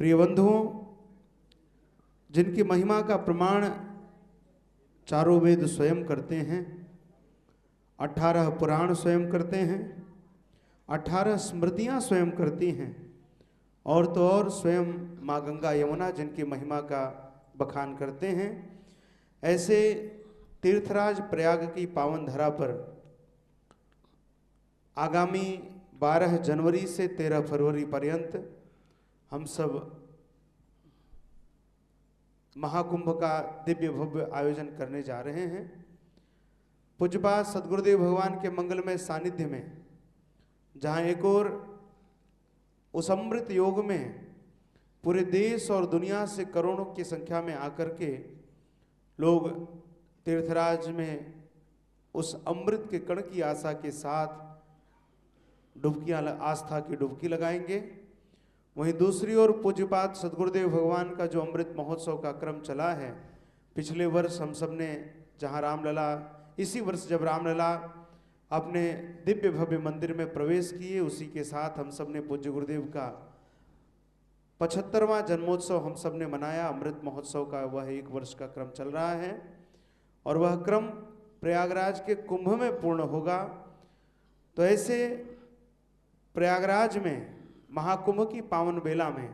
प्रिय बंधुओं, जिनकी महिमा का प्रमाण चारों वेद स्वयं करते हैं, 18 पुराण स्वयं करते हैं, 18 स्मृतियां स्वयं करती हैं, और तो और स्वयं माँ गंगा यमुना जिनकी महिमा का बखान करते हैं, ऐसे तीर्थराज प्रयाग की पावन धरा पर आगामी 12 जनवरी से 13 फरवरी पर्यंत हम सब महाकुंभ का दिव्य भव्य आयोजन करने जा रहे हैं। पूज्यपाद सद्गुरुदेव भगवान के मंगलमय सानिध्य में, जहाँ एक और उस अमृत योग में पूरे देश और दुनिया से करोड़ों की संख्या में आकर के लोग तीर्थराज में उस अमृत के कण की आशा के साथ आस्था की डुबकी लगाएंगे, वहीं दूसरी ओर पूज्यपाद सद्गुरुदेव भगवान का जो अमृत महोत्सव का क्रम चला है, पिछले वर्ष हम सब ने जहाँ रामलला, इसी वर्ष जब रामलला अपने दिव्य भव्य मंदिर में प्रवेश किए, उसी के साथ हम सब ने पूज्य गुरुदेव का 75वां जन्मोत्सव हम सब ने मनाया। अमृत महोत्सव का वह 1 वर्ष का क्रम चल रहा है और वह क्रम प्रयागराज के कुंभ में पूर्ण होगा। तो ऐसे प्रयागराज में महाकुंभ की पावन बेला में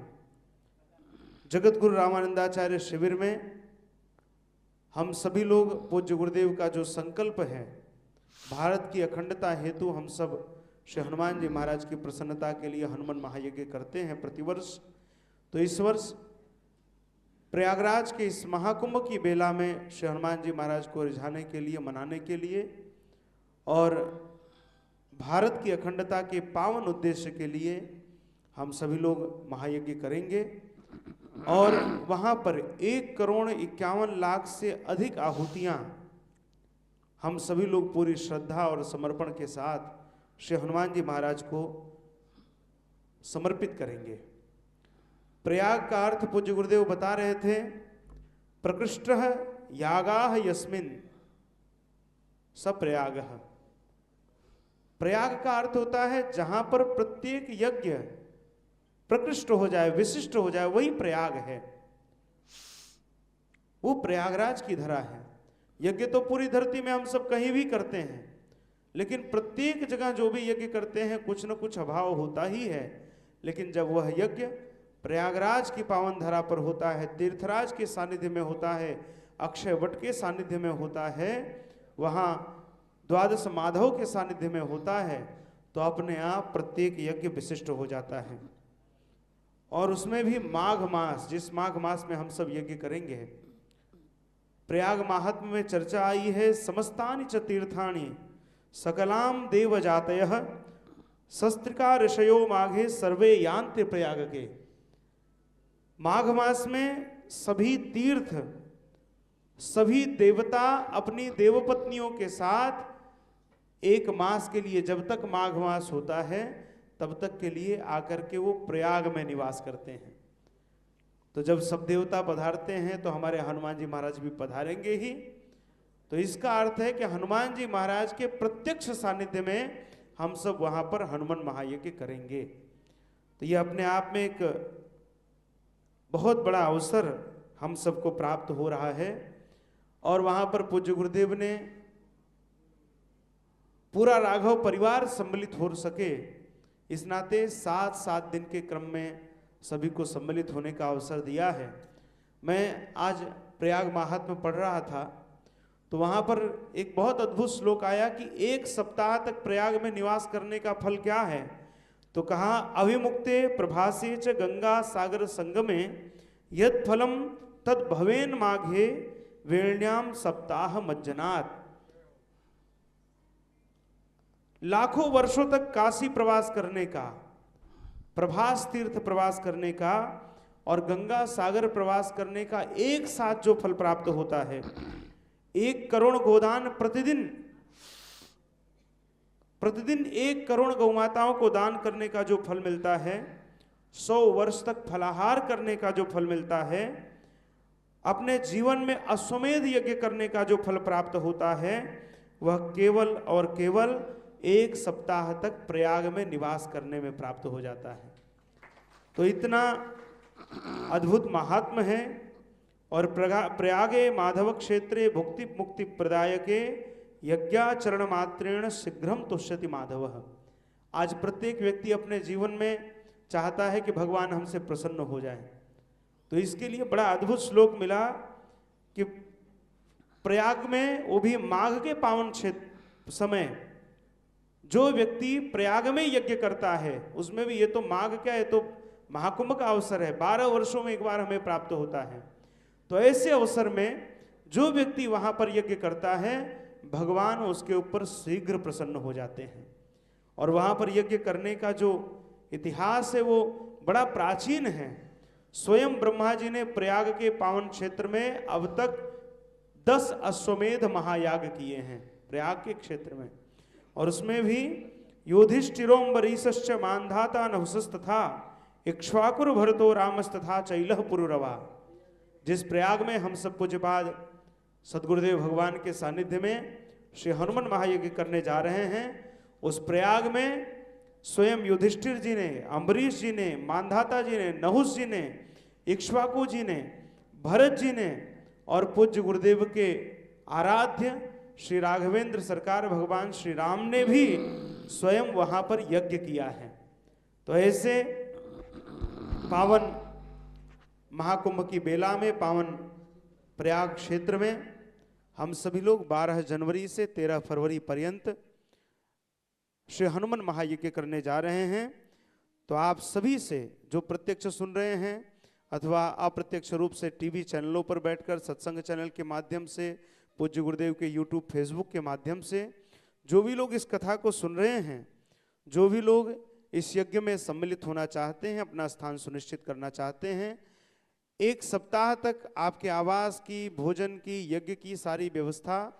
जगत गुरु रामानंदाचार्य शिविर में हम सभी लोग पूज्य गुरुदेव का जो संकल्प है, भारत की अखंडता हेतु हम सब श्री हनुमान जी महाराज की प्रसन्नता के लिए हनुमान महायज्ञ करते हैं प्रतिवर्ष। तो इस वर्ष प्रयागराज के इस महाकुंभ की बेला में श्री हनुमान जी महाराज को रिझाने के लिए, मनाने के लिए और भारत की अखंडता के पावन उद्देश्य के लिए हम सभी लोग महायज्ञ करेंगे और वहाँ पर 1,51,00,000 से अधिक आहुतियाँ हम सभी लोग पूरी श्रद्धा और समर्पण के साथ श्री हनुमान जी महाराज को समर्पित करेंगे। प्रयाग का अर्थ पूज्य गुरुदेव बता रहे थे, प्रकृष्टः यागाः यस्मिन् स प्रयागः। प्रयाग का अर्थ होता है जहां पर प्रत्येक यज्ञ प्रकृष्ट हो जाए, विशिष्ट हो जाए, वही प्रयाग है, वो प्रयागराज की धरा है। यज्ञ तो पूरी धरती में हम सब कहीं भी करते हैं, लेकिन प्रत्येक जगह जो भी यज्ञ करते हैं कुछ न कुछ अभाव होता ही है। लेकिन जब वह यज्ञ प्रयागराज की पावन धरा पर होता है, तीर्थराज के सानिध्य में होता है, अक्षय वट के सानिध्य में होता है, वहाँ द्वादश माधव के सानिध्य में होता है, तो अपने आप प्रत्येक यज्ञ विशिष्ट हो जाता है। और उसमें भी माघ मास, जिस माघ मास में हम सब यज्ञ करेंगे, प्रयाग महात्म्य में चर्चा आई है, समस्तानि च तीर्थानि सकलाम देव जातयः शस्त्रिका ऋषयो माघे सर्वे यान्ति प्रयाग के। माघ मास में सभी तीर्थ, सभी देवता अपनी देवपत्नियों के साथ 1 मास के लिए, जब तक माघ मास होता है तब तक के लिए आकर के वो प्रयाग में निवास करते हैं। तो जब सब देवता पधारते हैं तो हमारे हनुमान जी महाराज भी पधारेंगे ही। तो इसका अर्थ है कि हनुमान जी महाराज के प्रत्यक्ष सानिध्य में हम सब वहाँ पर हनुमान महायज्ञ करेंगे। तो ये अपने आप में एक बहुत बड़ा अवसर हम सबको प्राप्त हो रहा है। और वहाँ पर पूज्य गुरुदेव ने पूरा राघव परिवार सम्मिलित हो सके, इस नाते 7 दिन के क्रम में सभी को सम्मिलित होने का अवसर दिया है। मैं आज प्रयाग महात्म्य पढ़ रहा था तो वहाँ पर एक बहुत अद्भुत श्लोक आया कि 1 सप्ताह तक प्रयाग में निवास करने का फल क्या है। तो कहा, अभिमुक्ते प्रभासे च गंगा सागर संगमे यद फलम तद भवेन माघे वेण्याम सप्ताह मज्जनात्। लाखों वर्षों तक काशी प्रवास करने का, प्रभास तीर्थ प्रवास करने का और गंगा सागर प्रवास करने का एक साथ जो फल प्राप्त होता है, 1 करोड़ गोदान प्रतिदिन 1 करोड़ गौमाताओं को दान करने का जो फल मिलता है, 100 वर्ष तक फलाहार करने का जो फल मिलता है, अपने जीवन में अश्वमेध यज्ञ करने का जो फल प्राप्त होता है, वह केवल और केवल 1 सप्ताह तक प्रयाग में निवास करने में प्राप्त हो जाता है। तो इतना अद्भुत महात्म है। और प्रयागे माधव क्षेत्रे भुक्ति मुक्ति प्रदायके यज्ञाचरण मात्रेण शीघ्रम तुष्यति माधव। आज प्रत्येक व्यक्ति अपने जीवन में चाहता है कि भगवान हमसे प्रसन्न हो जाए, तो इसके लिए बड़ा अद्भुत श्लोक मिला कि प्रयाग में, वो भी माघ के पावन क्षेत्र समय, जो व्यक्ति प्रयाग में यज्ञ करता है, उसमें भी ये तो माघ क्या है, तो महाकुंभ का अवसर है, 12 वर्षों में एक बार हमें प्राप्त होता है। तो ऐसे अवसर में जो व्यक्ति वहां पर यज्ञ करता है, भगवान उसके ऊपर शीघ्र प्रसन्न हो जाते हैं। और वहां पर यज्ञ करने का जो इतिहास है वो बड़ा प्राचीन है। स्वयं ब्रह्मा जी ने प्रयाग के पावन क्षेत्र में अब तक 10 अश्वमेध महायाग किए हैं प्रयाग के क्षेत्र में, और उसमें भी युधिष्ठिरोम्बरीश्च मानधाता नहुसस्तथा इक्ष्वाकुर भरतो रामस्तथा चैलह पुरुरवा। जिस प्रयाग में हम सब पूज्यपाद सदगुरुदेव भगवान के सानिध्य में श्री हनुमान महायज्ञ करने जा रहे हैं, उस प्रयाग में स्वयं युधिष्ठिर जी ने, अम्बरीश जी ने, मानधाता जी ने, नहुस जी ने, इक्ष्वाकु जी ने, भरत जी ने और पूज्य गुरुदेव के आराध्य श्री राघवेंद्र सरकार भगवान श्री राम ने भी स्वयं वहां पर यज्ञ किया है। तो ऐसे पावन महाकुंभ की बेला में, पावन प्रयाग क्षेत्र में हम सभी लोग 12 जनवरी से 13 फरवरी पर्यंत श्री हनुमान महायज्ञ करने जा रहे हैं। तो आप सभी से जो प्रत्यक्ष सुन रहे हैं अथवा अप्रत्यक्ष रूप से टीवी चैनलों पर बैठकर, सत्संग चैनल के माध्यम से, पूज्य गुरुदेव के यूट्यूब फेसबुक के माध्यम से जो भी लोग इस कथा को सुन रहे हैं, जो भी लोग इस यज्ञ में सम्मिलित होना चाहते हैं, अपना स्थान सुनिश्चित करना चाहते हैं, 1 सप्ताह तक आपके आवास की, भोजन की, यज्ञ की सारी व्यवस्था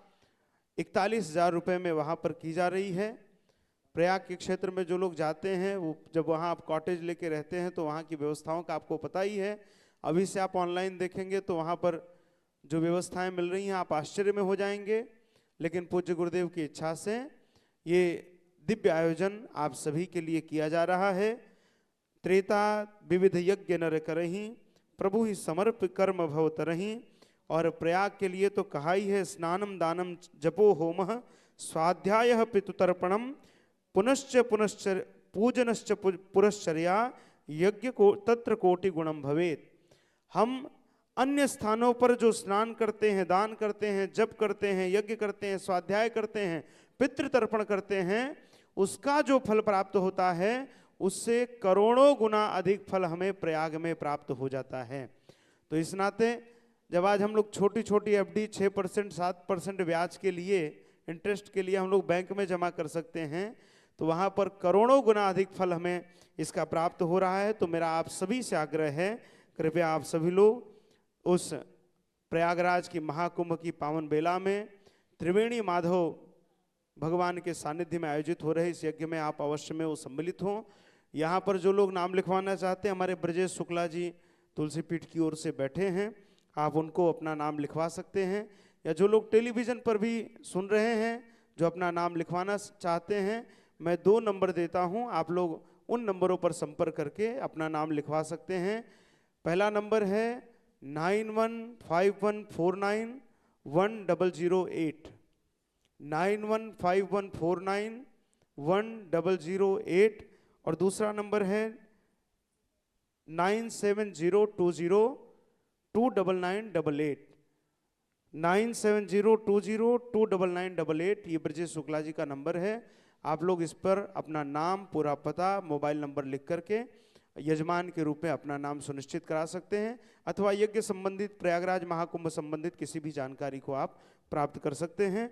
41,000 रुपये में वहाँ पर की जा रही है। प्रयाग के क्षेत्र में जो लोग जाते हैं, वो जब वहाँ आप कॉटेज लेके रहते हैं तो वहाँ की व्यवस्थाओं का आपको पता ही है। अभी से आप ऑनलाइन देखेंगे तो वहाँ पर जो व्यवस्थाएं मिल रही हैं आप आश्चर्य में हो जाएंगे। लेकिन पूज्य गुरुदेव की इच्छा से ये दिव्य आयोजन आप सभी के लिए किया जा रहा है। त्रेता विविध यज्ञ नर करहीं, प्रभु ही समर्प कर्म भव तरहीं। और प्रयाग के लिए तो कहा ही है, स्नानम दानम जपो होमः स्वाध्याय पितुतर्पणम पुनश्च पुनश्च पूजनश्च पुरश्चर्या यज्ञ को तत्र कोटि गुणम भवेत। हम अन्य स्थानों पर जो स्नान करते हैं, दान करते हैं, जप करते हैं, यज्ञ करते हैं, स्वाध्याय करते हैं, पितृतर्पण करते हैं, उसका जो फल प्राप्त होता है उससे करोड़ों गुना अधिक फल हमें प्रयाग में प्राप्त हो जाता है। तो इस नाते जब आज हम लोग छोटी छोटी एफडी 6% 7% ब्याज के लिए, इंटरेस्ट के लिए हम लोग बैंक में जमा कर सकते हैं, तो वहाँ पर करोड़ों गुना अधिक फल हमें इसका प्राप्त हो रहा है। तो मेरा आप सभी से आग्रह है, कृपया आप सभी लोग उस प्रयागराज की महाकुंभ की पावन बेला में त्रिवेणी माधव भगवान के सानिध्य में आयोजित हो रहे इस यज्ञ में आप अवश्य में वो सम्मिलित हों। यहाँ पर जो लोग नाम लिखवाना चाहते हैं, हमारे ब्रजेश शुक्ला जी तुलसी पीठ की ओर से बैठे हैं, आप उनको अपना नाम लिखवा सकते हैं। या जो लोग टेलीविज़न पर भी सुन रहे हैं, जो अपना नाम लिखवाना चाहते हैं, मैं 2 नंबर देता हूँ, आप लोग उन नंबरों पर संपर्क करके अपना नाम लिखवा सकते हैं। पहला नंबर है 9151491008, 9151491008। और दूसरा नंबर है 9702029988, 9702029988। ये ब्रजेश शुक्ला जी का नंबर है। आप लोग इस पर अपना नाम, पूरा पता, मोबाइल नंबर लिख करके यजमान के रूप में अपना नाम सुनिश्चित करा सकते हैं, अथवा यज्ञ संबंधित, प्रयागराज महाकुंभ संबंधित किसी भी जानकारी को आप प्राप्त कर सकते हैं।